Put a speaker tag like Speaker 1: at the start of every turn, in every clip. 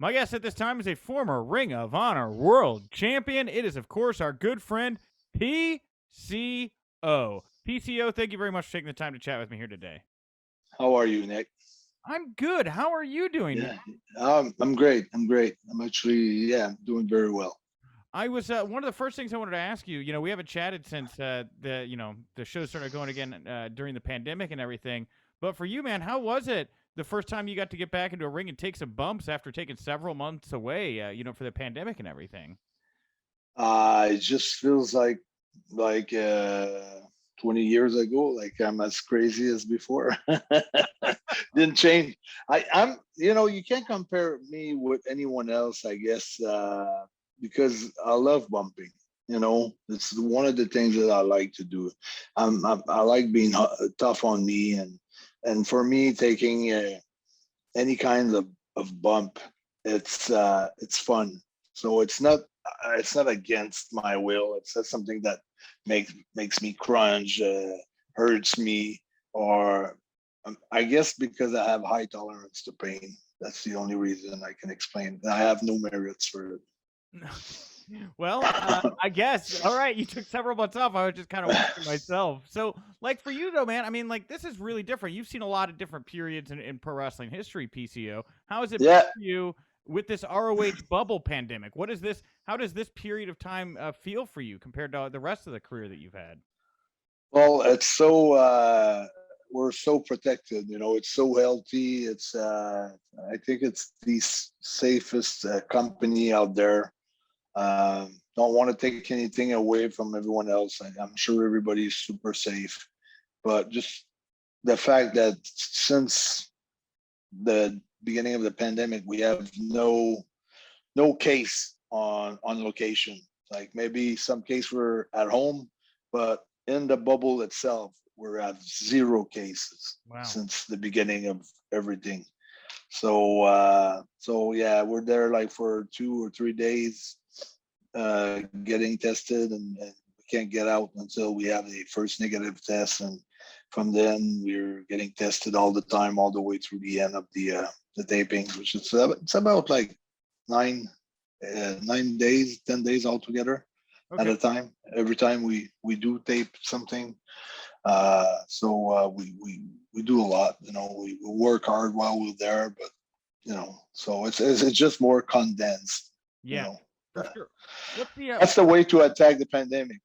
Speaker 1: My guest at this time is a former Ring of Honor World Champion. It is, of course, our good friend PCO. PCO, thank you very much for taking the time to chat with me here today.
Speaker 2: How are you, Nick?
Speaker 1: I'm good. How are you doing, man?
Speaker 2: Yeah, I'm great. I'm great. I'm actually, yeah, doing very well.
Speaker 1: I was one of the first things I wanted to ask you. We haven't chatted since the show started going again during the pandemic and everything. But for you, man, how was it the first time you got to get back into a ring and take some bumps after taking several months away? For the pandemic and everything.
Speaker 2: It just feels like 20 years ago. Like I'm as crazy as before. Didn't change. You can't compare me with anyone else, I guess, because I love bumping. It's one of the things that I like to do. I like being tough on me, and for me, taking any kind of bump, it's fun. So it's not against my will. It's not something that makes me crunch, hurts me, or I guess because I have high tolerance to pain. That's the only reason I can explain. I have no merits for it.
Speaker 1: Well, I guess. All right, you took several months off. I was just kind of wondering myself. So, like for you though, man, I mean, like this is really different. You've seen a lot of different periods in pro wrestling history, PCO. How has it been
Speaker 2: Yeah.
Speaker 1: for you with this ROH bubble pandemic? What is this? How does this period of time feel for you compared to the rest of the career that you've had?
Speaker 2: Well, it's so we're so protected. It's so healthy. I think it's the safest company out there. Don't want to take anything away from everyone else. I'm sure everybody's super safe, but just the fact that since the beginning of the pandemic, we have no case on location. Like maybe some case were at home, but in the bubble itself, we're at zero cases
Speaker 1: Wow.
Speaker 2: since the beginning of everything. So yeah, we're there like for 2 or 3 days, getting tested, and we can't get out until we have the first negative test, and from then we're getting tested all the time, all the way through the end of the tapings, which is it's about like 9 days, 10 days altogether at
Speaker 1: Okay.
Speaker 2: a time. Every time we do tape something, we do a lot. We work hard while we're there, but so it's just more condensed. You
Speaker 1: Yeah,
Speaker 2: know,
Speaker 1: for sure. What's the
Speaker 2: that's the way to attack the pandemic.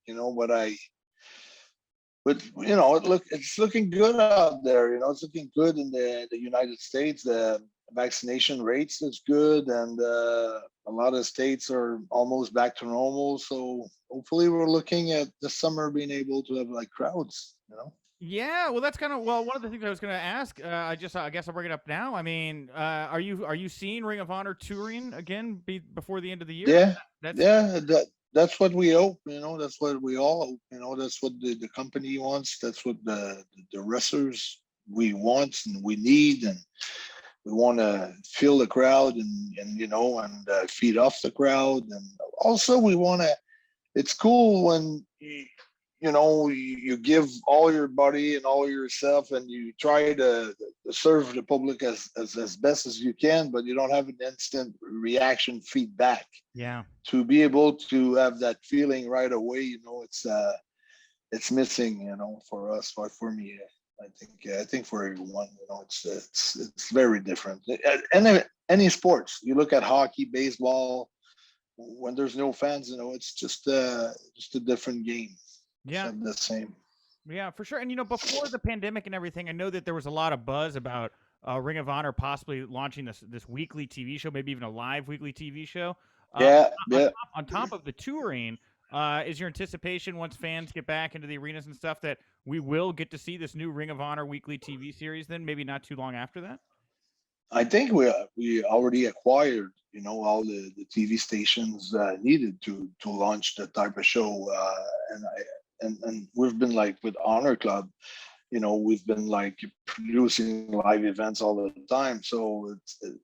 Speaker 2: It's looking good out there. It's looking good in the United States. The vaccination rates is good, and a lot of states are almost back to normal. So hopefully, we're looking at the summer being able to have like crowds.
Speaker 1: Yeah, well, that's kind of one of the things I was going to ask. I guess I'll bring it up now. I mean, are you seeing Ring of Honor touring again before the end of the year?
Speaker 2: Yeah,
Speaker 1: That's
Speaker 2: yeah. That's what we hope. That's what we all hope. That's what the company wants. That's what the wrestlers we want and we need, and we want to fill the crowd and feed off the crowd, and also we want to. It's cool when you give all your body and all yourself, and you try to serve the public as best as you can, but you don't have an instant reaction feedback
Speaker 1: yeah.
Speaker 2: to be able to have that feeling right away. It's missing, for us, for me. I think for everyone, it's very different. Any sports, you look at hockey, baseball, when there's no fans, it's just a different game. It's
Speaker 1: Yeah,
Speaker 2: not the same.
Speaker 1: yeah, for sure. And before the pandemic and everything, I know that there was a lot of buzz about Ring of Honor possibly launching this weekly TV show, maybe even a live weekly TV show. Uh,
Speaker 2: Yeah,
Speaker 1: on
Speaker 2: yeah.
Speaker 1: top on top of the touring, is your anticipation once fans get back into the arenas and stuff that we will get to see this new Ring of Honor weekly TV series? Then maybe not too long after that.
Speaker 2: I think we already acquired, all the TV stations needed to launch that type of show, and we've been like with Honor Club, we've been like producing live events all the time. So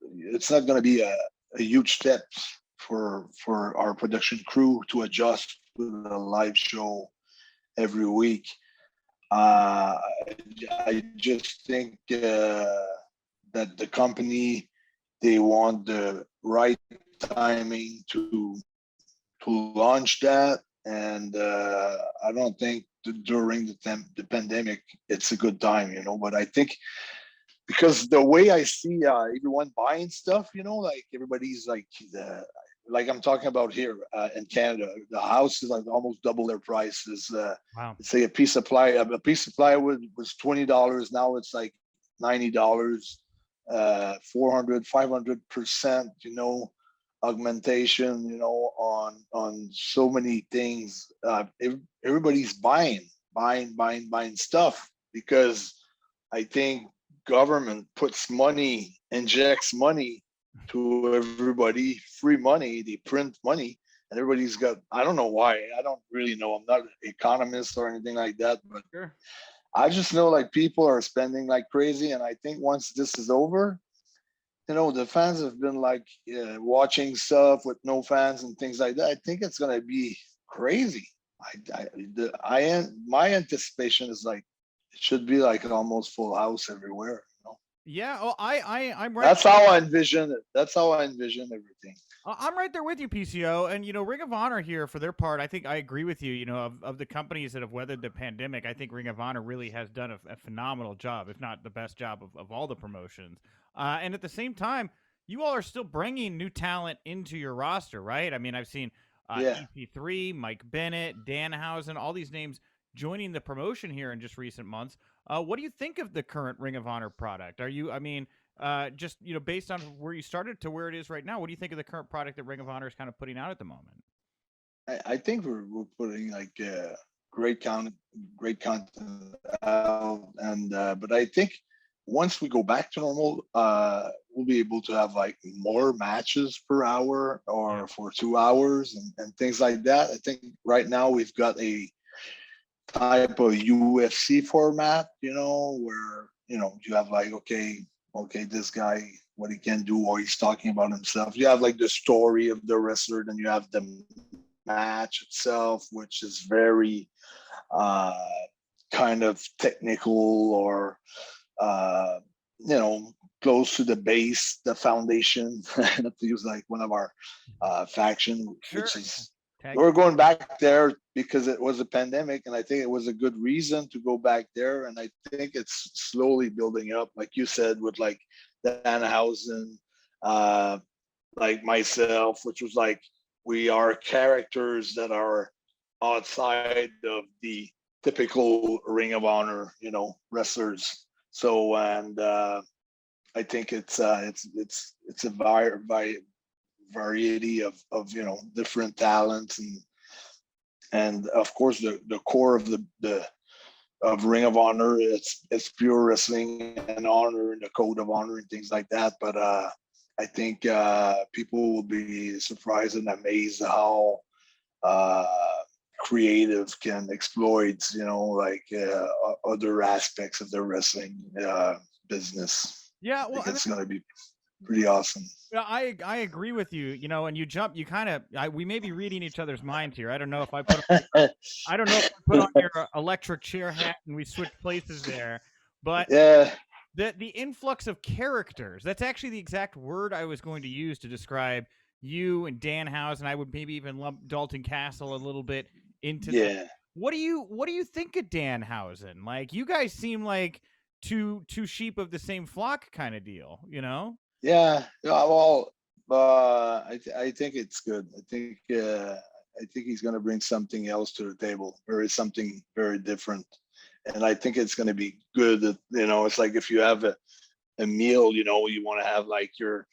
Speaker 2: it's not going to be a huge step for our production crew to adjust with a live show every week. I just think that the company they want the right timing to launch that, and I don't think during the pandemic it's a good time, But I think because the way I see everyone buying stuff, like everybody's like I'm talking about here in Canada, the house is like almost double their prices.
Speaker 1: Wow.
Speaker 2: Say a piece of plywood was $20, now it's like $90, 400, 500%, augmentation, on so many things. Everybody's buying stuff because I think government injects money to everybody, free money. They print money, and everybody's got. I don't know why. I don't really know. I'm not an economist or anything like that, but
Speaker 1: Sure.
Speaker 2: I just know like people are spending like crazy, and I think once this is over, the fans have been like watching stuff with no fans and things like that. I think it's gonna be crazy. My anticipation is like it should be like an almost full house everywhere.
Speaker 1: Yeah. Oh, I'm right.
Speaker 2: That's how I envision it. That's how I envision everything.
Speaker 1: I'm right there with you, PCO. And, Ring of Honor here, for their part, I think I agree with you. Of the companies that have weathered the pandemic, I think Ring of Honor really has done a phenomenal job, if not the best job of all the promotions. And at the same time, you all are still bringing new talent into your roster, right? I mean, I've seen
Speaker 2: Yeah.
Speaker 1: EP3, Mike Bennett, Danhausen, all these names joining the promotion here in just recent months. What do you think of the current Ring of Honor product? Just based on where you started to where it is right now, what do you think of the current product that Ring of Honor is kind of putting out at the moment?
Speaker 2: I think we're putting like great content out, and but I think once we go back to normal, we'll be able to have like more matches per hour or for 2 hours and things like that. I think right now we've got a type of UFC format, where you have like okay, this guy what he can do or he's talking about himself. You have like the story of the wrestler, then you have the match itself, which is very kind of technical or close to the base, the foundation, to use like one of our faction,
Speaker 1: Sure.
Speaker 2: which is
Speaker 1: Tag.
Speaker 2: we're going back there because it was a pandemic, and I think it was a good reason to go back there. And I think it's slowly building up, like you said, with like Danhausen, like myself, which was like we are characters that are outside of the typical Ring of Honor, wrestlers. So, and I think it's a variety of different talents, and of course the core of the of Ring of Honor, it's pure wrestling and honor and the code of honor and things like that. But I think people will be surprised and amazed how creative can exploit like other aspects of the wrestling business.
Speaker 1: Yeah,
Speaker 2: I think it's going to be pretty awesome.
Speaker 1: Yeah, I agree with you. And you kind of we may be reading each other's minds here. I don't know if I put on your electric chair hat and we switch places there, but
Speaker 2: yeah,
Speaker 1: the influx of characters, that's actually the exact word I was going to use to describe you and Danhausen. I would maybe even lump Dalton Castle a little bit into that. What do you think of Danhausen? Like, you guys seem like two sheep of the same flock kind of deal,
Speaker 2: Yeah, well, I think it's good. I think he's going to bring something else to the table, something very different, and I think it's going to be good. It's like if you have a meal, you want to have like your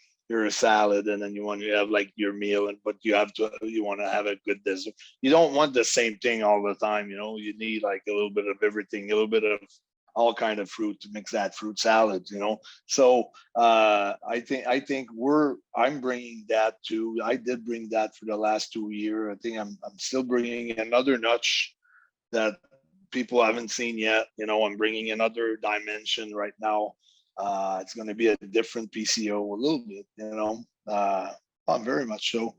Speaker 2: salad, and then you want to have like your meal, but you want to have a good dessert. You don't want the same thing all the time. You need like a little bit of everything, a little bit of all kind of fruit to mix that fruit salad, So I think I'm bringing that too. I did bring that for the last 2 years. I think I'm still bringing another notch that people haven't seen yet. I'm bringing another dimension right now. It's going to be a different PCO a little bit, very much so.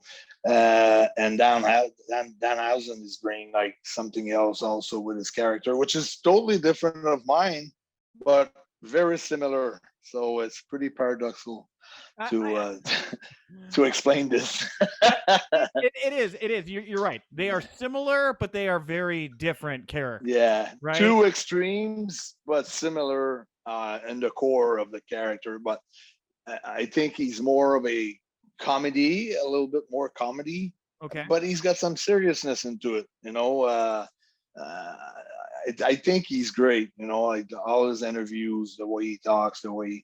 Speaker 2: And Danhausen is bringing like something else also with his character, which is totally different of mine, but very similar. So it's pretty paradoxical.
Speaker 1: I,
Speaker 2: to
Speaker 1: I,
Speaker 2: uh, to explain this.
Speaker 1: it is. You're right. They are similar, but they are very different characters,
Speaker 2: Yeah,
Speaker 1: right?
Speaker 2: two extremes, but similar in the core of the character. But I think he's more of a comedy, a little bit more comedy,
Speaker 1: Okay.
Speaker 2: but he's got some seriousness into it. I think he's great. Like all his interviews, the way he talks, the way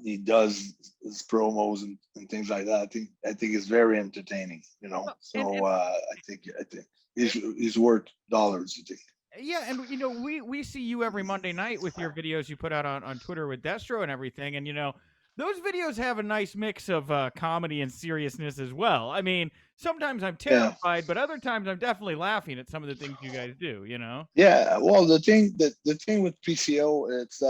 Speaker 2: he does his promos and things like that. I think it's very entertaining.
Speaker 1: Well,
Speaker 2: So I think he's worth dollars. I think.
Speaker 1: yeah, and we see you every Monday night with your videos you put out on Twitter with Destro and everything, and those videos have a nice mix of comedy and seriousness as well. I mean, sometimes I'm
Speaker 2: Yeah.
Speaker 1: terrified, but other times I'm definitely laughing at some of the things you guys do.
Speaker 2: Yeah. Well, the thing with PCO, it's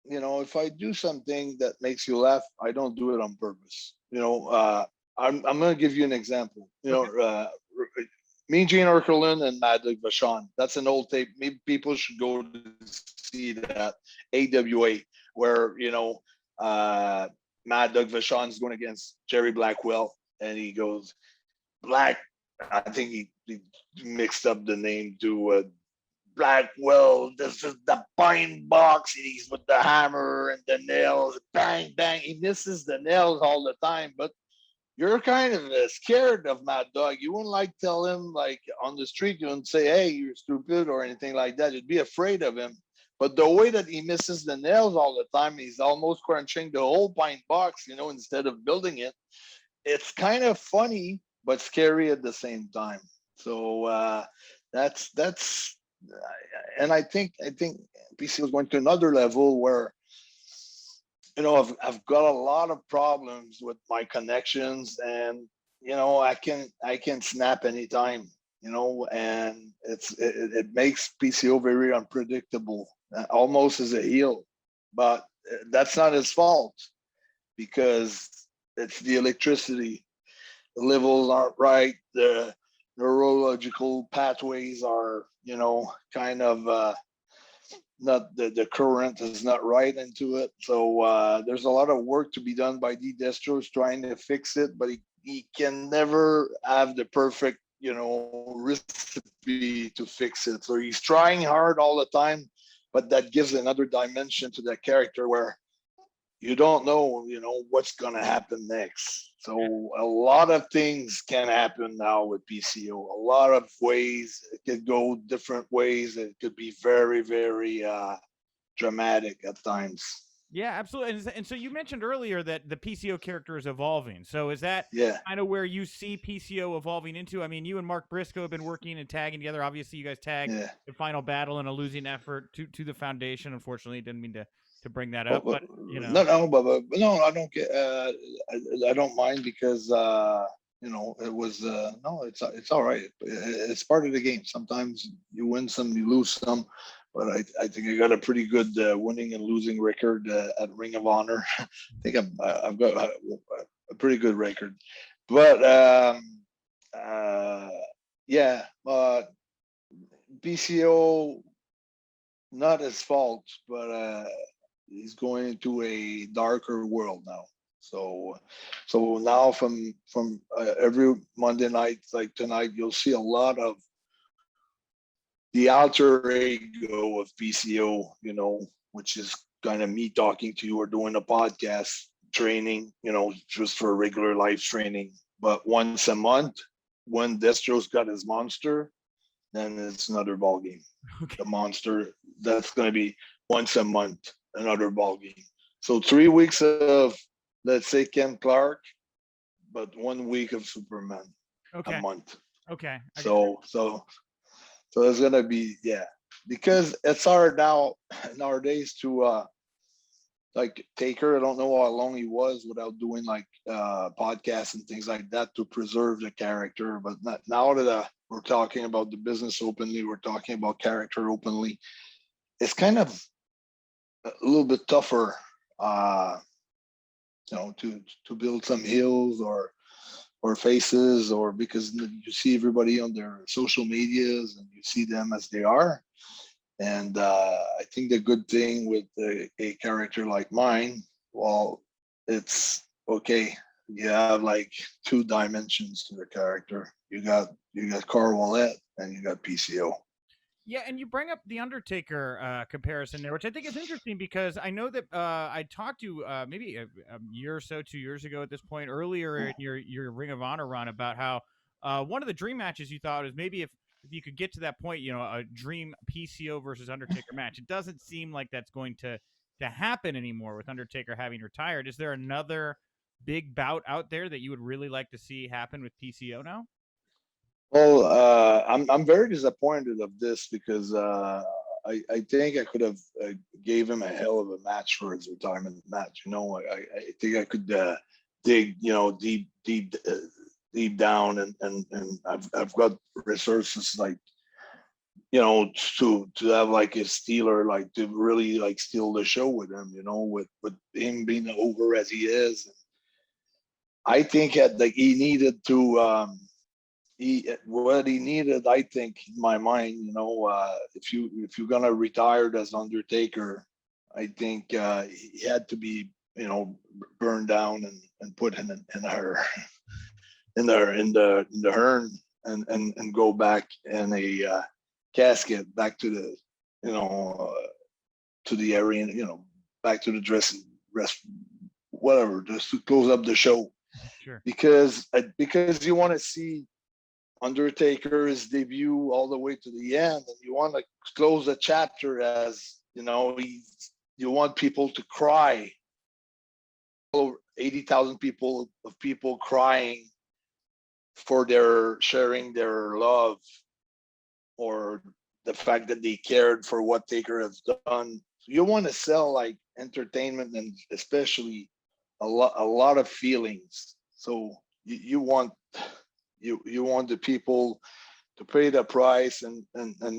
Speaker 2: if I do something that makes you laugh, I don't do it on purpose. I'm gonna give you an example.
Speaker 1: Okay.
Speaker 2: Me, Gene Erkelin, and Mad Dog Vachon. That's an old tape. Maybe people should go to see that AWA, where Mad Dog Vachon's going against Jerry Blackwell, and he goes Black. I think he mixed up the name to Blackwell. This is the pine box. And he's with the hammer and the nails. Bang, bang. He misses the nails all the time, but you're kind of scared of Mad Dog. You wouldn't like tell him like on the street. You wouldn't say, "Hey, you're stupid" or anything like that. You'd be afraid of him. But the way that he misses the nails all the time, he's almost crunching the whole pine box, instead of building it. It's kind of funny, but scary at the same time. So that's, and I think PC was going to another level where I've got a lot of problems with my connections, and I can snap anytime, and it makes PCO very unpredictable, almost as a heel, but that's not his fault because it's the electricity. The levels aren't right. The neurological pathways are, kind of not the current is not right into it. So there's a lot of work to be done by D Destro's trying to fix it, but he can never have the perfect, recipe to fix it. So he's trying hard all the time, but that gives another dimension to that character where you don't know, what's going to happen next. So a lot of things can happen now with PCO. A lot of ways it could go different ways. It could be very, very dramatic at times.
Speaker 1: Yeah, absolutely. And so you mentioned earlier that the PCO character is evolving. So is that
Speaker 2: Yeah.
Speaker 1: kind of where you see PCO evolving into? I mean, you and Mark Briscoe have been working and tagging together. Obviously, you guys tagged
Speaker 2: Yeah.
Speaker 1: the Final Battle in a losing effort to the Foundation. Unfortunately, didn't mean to bring that up, but
Speaker 2: No, but no, I don't get. I don't mind because it was no, it's all right. It's part of the game. Sometimes you win some, you lose some, but I think I got a pretty good winning and losing record at Ring of Honor. I think I've got a pretty good record, but yeah, PCO, not his fault, but he's going into a darker world now. So now from every Monday night like tonight, you'll see a lot of the alter ego of PCO, which is kind of me talking to you or doing a podcast training, just for regular life training. But once a month, when Destro's got his monster, then it's another ball game.
Speaker 1: Okay.
Speaker 2: The monster, that's going to be once a month, another ball game. So 3 weeks of, let's say, Ken Clark, but 1 week of Superman
Speaker 1: Okay.
Speaker 2: a month.
Speaker 1: Okay.
Speaker 2: So it's going to be, yeah, because it's hard now nowadays to like Taker. I don't know how long he was without doing like podcasts and things like that to preserve the character. But now that we're talking about the business openly, we're talking about character openly, it's kind of a little bit tougher, to build some heels or faces, or because you see everybody on their social medias and you see them as they are. And I think the good thing with a character like mine, well, it's okay. You have like two dimensions to the character. You got Carl Ouellet and you got PCO.
Speaker 1: Yeah, and you bring up the Undertaker comparison there, which I think is interesting because I know that I talked to maybe a year or so, 2 years ago at this point, earlier in your Ring of Honor run, about how one of the dream matches you thought is maybe if you could get to that point, a dream PCO versus Undertaker match. It doesn't seem like that's going to happen anymore with Undertaker having retired. Is there another big bout out there that you would really like to see happen with PCO now?
Speaker 2: Well, I'm very disappointed of this because I think I could have gave him a hell of a match for his retirement match. I think I could dig deep down, and I've got resources like to have like a stealer, like to really like steal the show with him. With him being over as he is, I think like he needed to. What he needed, I think, in my mind, if you're gonna retire as Undertaker, I think he had to be, burned down and put in her in the urn and go back in a casket back to the to the arena, back to the dressing rest, whatever, just to close up the show.
Speaker 1: Sure.
Speaker 2: Because you want to see Undertaker's debut all the way to the end, and you want to close the chapter as you want people to cry. Over 80,000 people crying for their sharing their love or the fact that they cared for what Taker has done. So you want to sell like entertainment and especially a lot of feelings. So you want the people to pay the price, and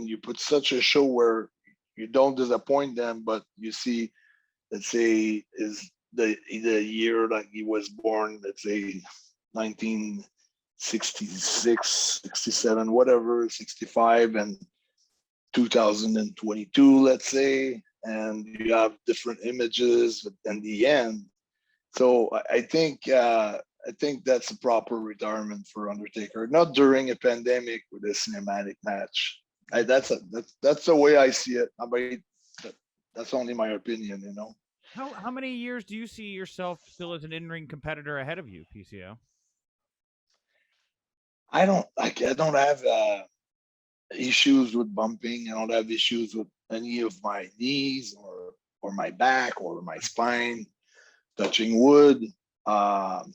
Speaker 2: you put such a show where you don't disappoint them, but you see, let's say, is the year that he was born, let's say 1966, 67, whatever, 65, and 2022, let's say, and you have different images in the end. So I think that's a proper retirement for Undertaker, not during a pandemic with a cinematic match. That's the way I see it. That's only my opinion.
Speaker 1: How many years do you see yourself still as an in-ring competitor ahead of you, PCO?
Speaker 2: I don't have issues with bumping. I don't have issues with any of my knees or my back or my spine touching wood. But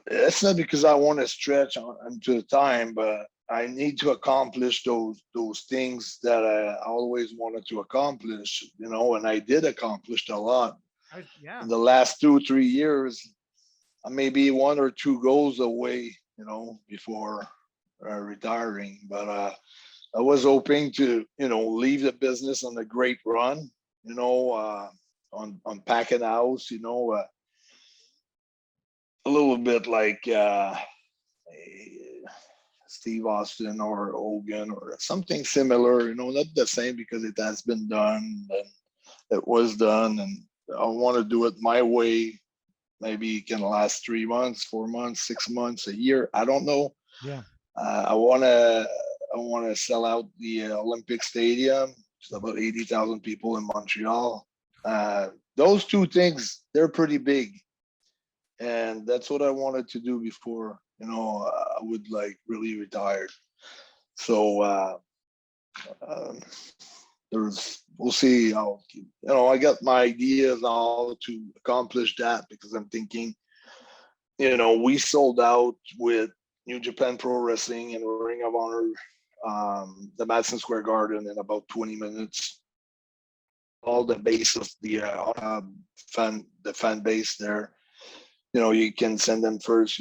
Speaker 2: it's not because I want to stretch into the time, but I need to accomplish those things that I always wanted to accomplish, and I did accomplish a lot.
Speaker 1: Yeah.
Speaker 2: In the last 2-3 years, I may be one or two goals away, before retiring. But I was hoping to, leave the business on a great run, on packing house, a little bit like Steve Austin or Hogan or something similar, not the same because it has been done and it was done, and I want to do it my way. Maybe it can last 3 months, 4 months, 6 months, a year. I don't know.
Speaker 1: Yeah.
Speaker 2: I want to sell out the Olympic Stadium. It's about 80,000 people in Montreal. Those two things, they're pretty big, and that's what I wanted to do before I would like really retire. So we'll see how I got my ideas on how to accomplish that, because I'm thinking we sold out with New Japan Pro Wrestling and Ring of Honor, the Madison Square Garden, in about 20 minutes. All the base of the fan base there, you can send them first.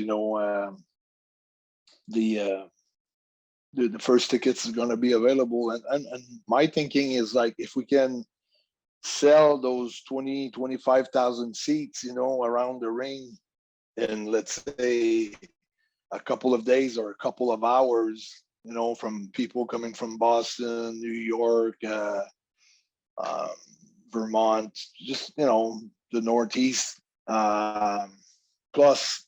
Speaker 2: The first tickets is going to be available, and my thinking is like, if we can sell those 25,000 seats, around the ring, in, let's say, a couple of days or a couple of hours, from people coming from Boston, New York, Vermont, just the Northeast, Plus,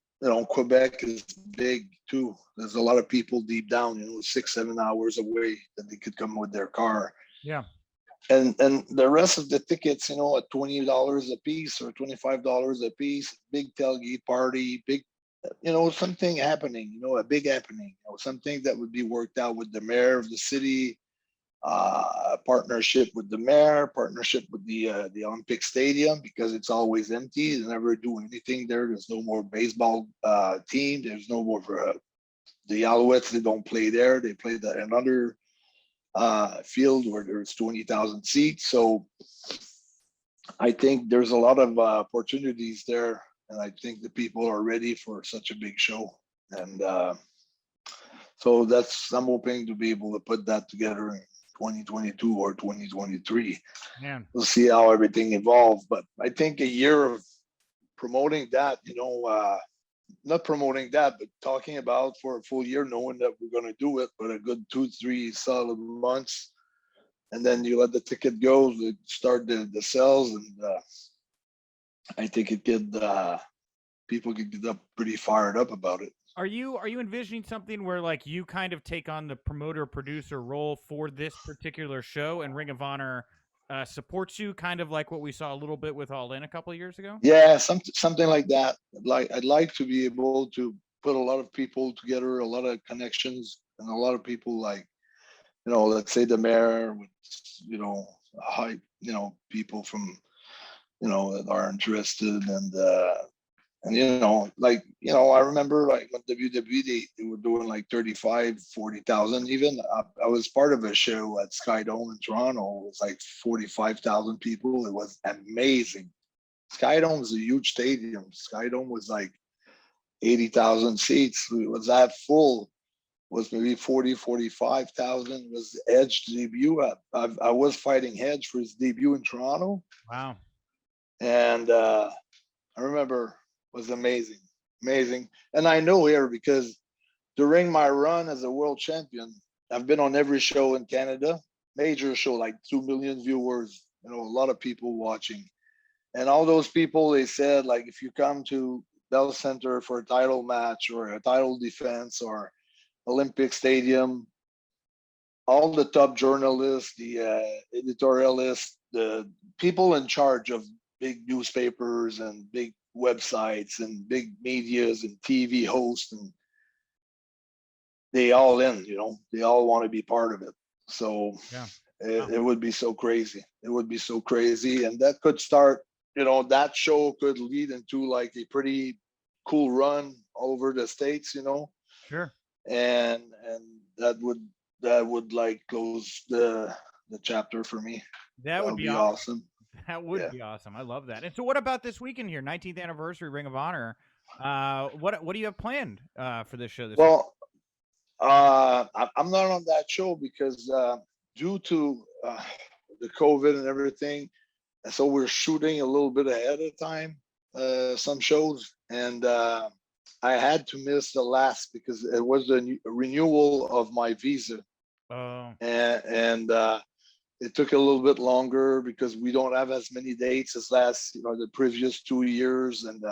Speaker 2: Quebec is big too. There's a lot of people deep down, 6-7 hours away that they could come with their car.
Speaker 1: Yeah.
Speaker 2: And the rest of the tickets, at $20 a piece or $25 a piece, big tailgate party, big, something happening, a big happening, something that would be worked out with the mayor of the city, partnership with the mayor, partnership with the Olympic Stadium, because it's always empty. They never do anything there. There's no more baseball team. There's no more the Alouettes. They don't play there. They play at another field where there's 20,000 seats. So I think there's a lot of opportunities there, and I think the people are ready for such a big show. And so I'm hoping to be able to put that together in 2022 or 2023.
Speaker 1: Man.
Speaker 2: We'll see how everything evolves. But I think a year of promoting that, not promoting that, but talking about for a full year, knowing that we're going to do it, but a good 2-3 solid months. And then you let the ticket go, start the sales. And I think people could get up pretty fired up about it.
Speaker 1: Are you envisioning something where like you kind of take on the promoter producer role for this particular show, and Ring of Honor supports you, kind of like what we saw a little bit with All In a couple of years ago?
Speaker 2: Yeah, something like that. I'd like to be able to put a lot of people together, a lot of connections, and a lot of people like, let's say the mayor with, high, people from, that are interested, and I remember like when WWE, they were doing like 35, 40,000 even. I was part of a show at Sky Dome in Toronto. It was like 45,000 people. It was amazing. Sky Dome is a huge stadium. Sky Dome was like 80,000 seats. It was that full. Was maybe 40, 45,000 was Edge's debut. I was fighting Edge for his debut in Toronto.
Speaker 1: Wow.
Speaker 2: And I remember it was amazing. And I know here because during my run as a world champion, I've been on every show in Canada, major show, like 2 million viewers, a lot of people watching. And all those people, they said, like, if you come to Bell Center for a title match or a title defense or Olympic Stadium, all the top journalists, the editorialists, the people in charge of big newspapers and big websites and big medias and TV hosts, and they all they all want to be part of it. So
Speaker 1: yeah.
Speaker 2: It would be so crazy. It would be so crazy. And that could start, that show could lead into like a pretty cool run all over the States,
Speaker 1: Sure.
Speaker 2: And that would like close the chapter for me.
Speaker 1: That would be
Speaker 2: awesome.
Speaker 1: That would be awesome. I love that. And so what about this weekend here, 19th anniversary Ring of Honor? What do you have planned for this show this week?
Speaker 2: I'm not on that show because due to the COVID and everything, and so we're shooting a little bit ahead of time, some shows, and I had to miss the last because it was a renewal of my visa.
Speaker 1: Oh.
Speaker 2: And it took a little bit longer because we don't have as many dates as the previous 2 years. And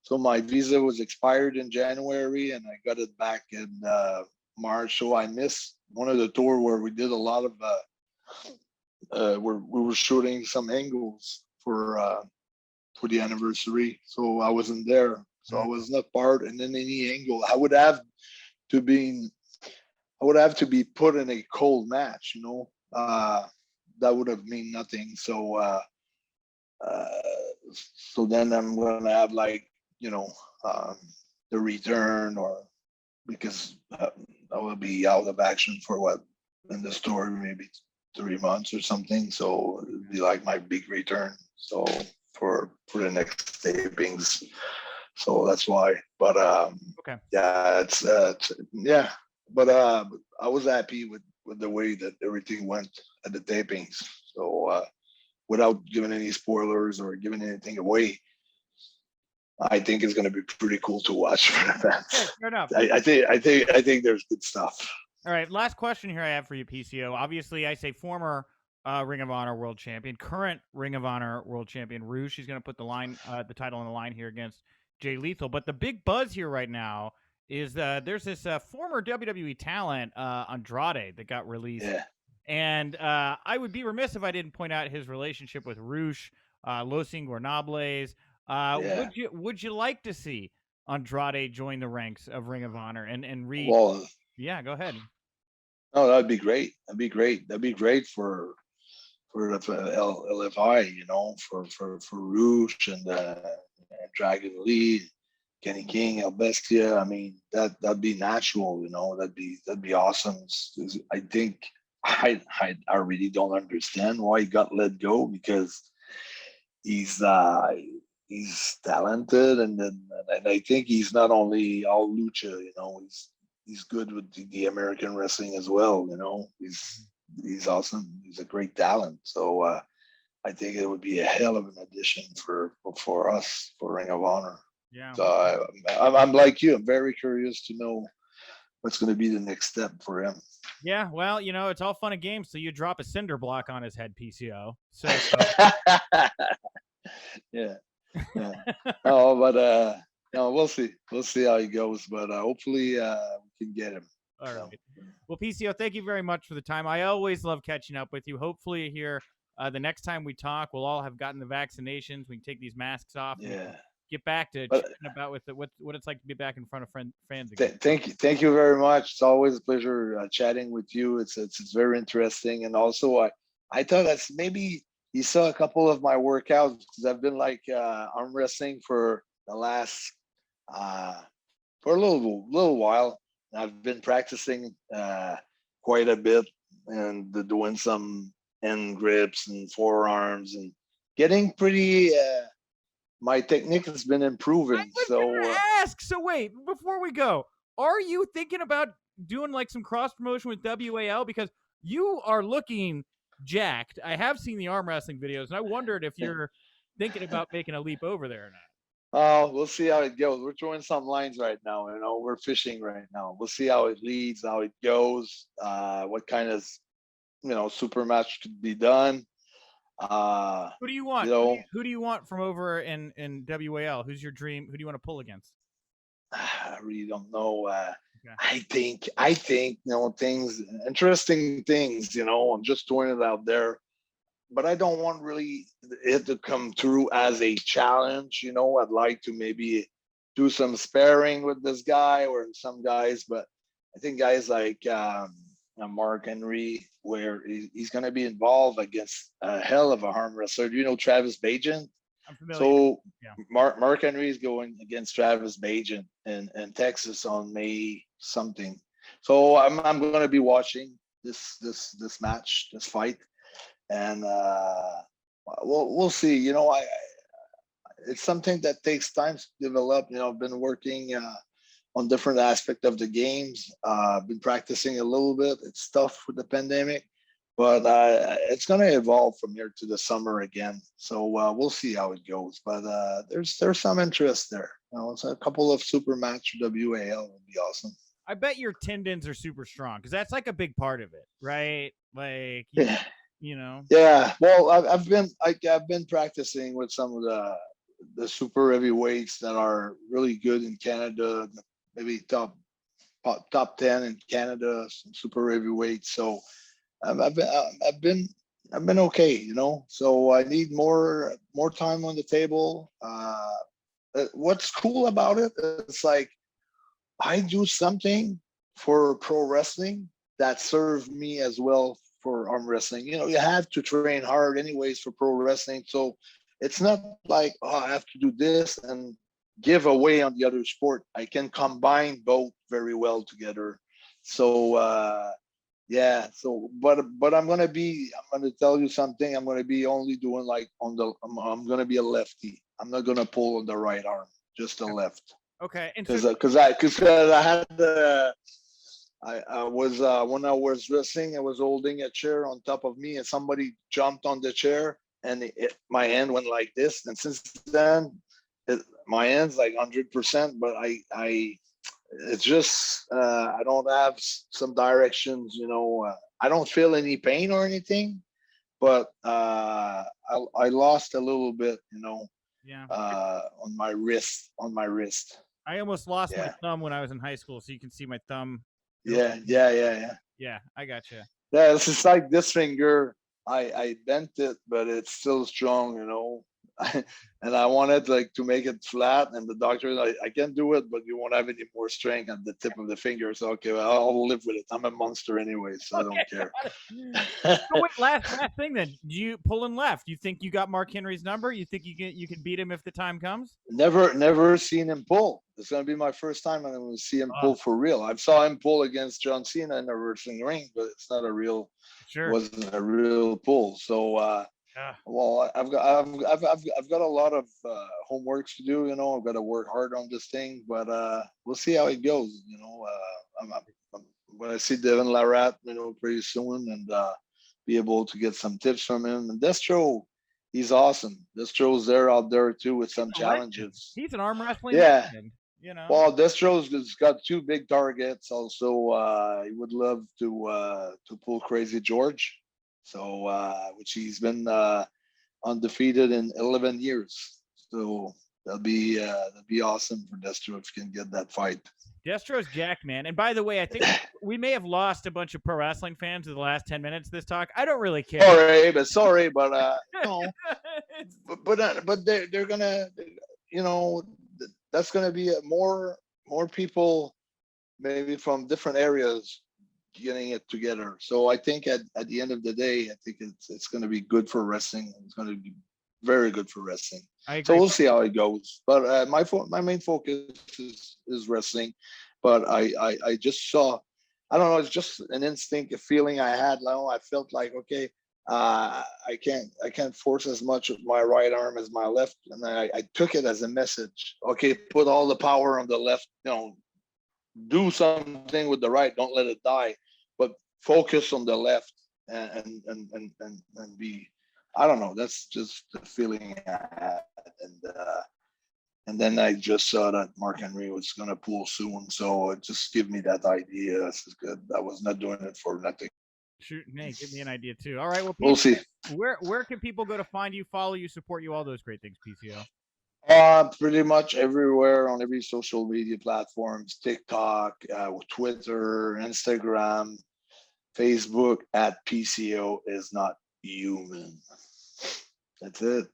Speaker 2: so my visa was expired in January and I got it back in March. So I missed one of the tour where we did a lot of, where we were shooting some angles for the anniversary. So I wasn't there. So I was not part in any angle. I would have to be put in a cold match, that would have mean nothing. So so then I'm gonna have like, the return, or because I will be out of action for what in the story maybe 3 months or something. So it'd be like my big return. So for the next tapings. So that's why. But
Speaker 1: okay.
Speaker 2: Yeah, it's yeah. But I was happy with the way that everything went at the tapings. So without giving any spoilers or giving anything away, I think it's going to be pretty cool to watch for the fans.
Speaker 1: Yeah, fair enough.
Speaker 2: I think there's good stuff.
Speaker 1: All right, last question here I have for you, PCO. Obviously, I say former Ring of Honor World Champion, current Ring of Honor World Champion Rouge. She's going to put the title on the line here against Jay Lethal. But the big buzz here right now is there's this former WWE talent, Andrade, that got released.
Speaker 2: Yeah.
Speaker 1: And I would be remiss if I didn't point out his relationship with Rouge, Los Ingobernables.
Speaker 2: Yeah.
Speaker 1: Would you like to see Andrade join the ranks of Ring of Honor and read?
Speaker 2: Well,
Speaker 1: Yeah, go ahead.
Speaker 2: no, that'd be great. That'd be great. That'd be great for LFI, you know, for Rouge and Dragon Lee, Kenny King, El Bestia. I mean, that'd be natural, you know. That'd be awesome. I think I really don't understand why he got let go, because he's talented, and I think he's not only all lucha, you know. He's good with the American wrestling as well, you know. He's awesome. He's a great talent. So I think it would be a hell of an addition for us, for Ring of Honor.
Speaker 1: Yeah.
Speaker 2: So I'm like you. I'm very curious to know what's going to be the next step for him.
Speaker 1: Yeah, well, you know, it's all fun and games. So you drop a cinder block on his head, PCO. So
Speaker 2: yeah. Oh, but no, we'll see. We'll see how he goes. But hopefully we can get him.
Speaker 1: All right. Well, PCO, thank you very much for the time. I always love catching up with you. Hopefully here, the next time we talk, we'll all have gotten the vaccinations. We can take these masks off.
Speaker 2: Yeah.
Speaker 1: Get back to chatting about with what it's like to be back in front of fans again.
Speaker 2: Thank you very much. It's always a pleasure chatting with you. It's very interesting, and also I thought that's maybe you saw a couple of my workouts, because I've been like arm wrestling for the last for a little while. I've been practicing quite a bit and doing some end grips and forearms and getting pretty. My technique has been improving.
Speaker 1: So wait, before we go, are you thinking about doing like some cross promotion with WAL? Because you are looking jacked. I have seen the arm wrestling videos, and I wondered if you're thinking about making a leap over there or not.
Speaker 2: Oh, we'll see how it goes. We're throwing some lines right now. You know, we're fishing right now. We'll see how it leads, how it goes, what kind of, you know, super match could be done.
Speaker 1: Who do you want?
Speaker 2: You know,
Speaker 1: who do you want from over in WAL? Who's your dream? Who do you want to pull against?
Speaker 2: I really don't know.
Speaker 1: Okay.
Speaker 2: I think, you know, interesting things, you know, I'm just throwing it out there, but I don't want really it to come through as a challenge. You know, I'd like to maybe do some sparring with this guy or some guys, but I think guys like Mark Henry, where he's going to be involved against a hell of a arm wrestler. Do you know Travis Bajan?
Speaker 1: I'm familiar.
Speaker 2: So
Speaker 1: yeah.
Speaker 2: Mark Henry is going against Travis Bajan in Texas on May something. So I'm going to be watching this match, this fight, and we'll see. You know, it's something that takes time to develop. You know, I've been working on different aspects of the games. Been practicing a little bit. It's tough with the pandemic, but it's going to evolve from here to the summer again. So we'll see how it goes. But there's some interest there. You know, it's a couple of super match WAL would be awesome.
Speaker 1: I bet your tendons are super strong, because that's like a big part of it, right? Like, you know.
Speaker 2: Yeah. Well, I've been practicing with some of the super heavyweights that are really good in Canada, maybe top 10 in Canada, some super heavyweights. So I've been okay, you know. So I need more time on the table. What's cool about it is like I do something for pro wrestling that served me as well for arm wrestling. You know, you have to train hard anyways for pro wrestling. So it's not like, oh, I have to do this and give away on the other sport. I can combine both very well together. So yeah. So but I'm gonna tell you something. I'm gonna be only doing like I'm gonna be a lefty. I'm not gonna pull on the right arm, just the left.
Speaker 1: Okay. And
Speaker 2: because I had I was when I was wrestling, I was holding a chair on top of me, and somebody jumped on the chair, and my hand went like this. And since then, my hand's like 100%. But it's just I don't have some directions. You know, I don't feel any pain or anything, but I lost a little bit,
Speaker 1: Yeah.
Speaker 2: on my wrist.
Speaker 1: I almost lost my
Speaker 2: Yeah,
Speaker 1: thumb when I was in high school, so you can see my thumb.
Speaker 2: yeah.
Speaker 1: Yeah, I gotcha.
Speaker 2: Yeah, it's just like this finger. I bent it, but it's still strong, and I wanted like to make it flat, and the doctor, I can't do it, but you won't have any more strength at the tip of the finger. So okay, well, I'll live with it. I'm a monster anyway, so I don't care.
Speaker 1: So wait, last thing then. Do you pulling left? You think you got Mark Henry's number? You think you can beat him if the time comes?
Speaker 2: Never seen him pull. It's gonna be my first time I'm gonna see him pull for real. I saw him pull against John Cena in the wrestling ring, but it's not a real.
Speaker 1: Sure.
Speaker 2: Wasn't a real pull. So well, I've got a lot of homework to do. I've got to work hard on this thing, but we'll see how it goes. I'm when I see Devin Larat, pretty soon, and be able to get some tips from him. And Destro, he's awesome. Destro's there out there too with some challenges.
Speaker 1: He's an arm wrestling
Speaker 2: legend. Well, Destro's got 2 big targets. Also, he would love to pull Crazy George, so which he's been undefeated in 11 years. So that'll be awesome for Destro if he can get that fight.
Speaker 1: Destro's jacked, man. And by the way, I think we may have lost a bunch of pro wrestling fans in the last 10 minutes of this talk. I don't really care.
Speaker 2: Sorry, but but they're gonna, that's gonna be more people, maybe from different areas, getting it together. So I think at the end of the day, I think it's going to be good for wrestling. It's going to be very good for wrestling. So we'll see how it goes. But my main focus is wrestling. But I just saw, I don't know, it's just an instinct, a feeling I had. I felt like, okay, I can't force as much with my right arm as my left, and I took it as a message. Okay, put all the power on the left. Do something with the right. Don't let it die, but focus on the left and be. I don't know. That's just the feeling I had, and then I just saw that Mark Henry was gonna pull soon, so it just gave me that idea. This is good. I was not doing it for nothing.
Speaker 1: Shoot, Nate, give me an idea too. All right, well,
Speaker 2: we'll see.
Speaker 1: Where can people go to find you, follow you, support you, all those great things, PCO?
Speaker 2: Pretty much everywhere on every social media platforms, TikTok, Twitter, Instagram, Facebook, at PCO is not human. That's it.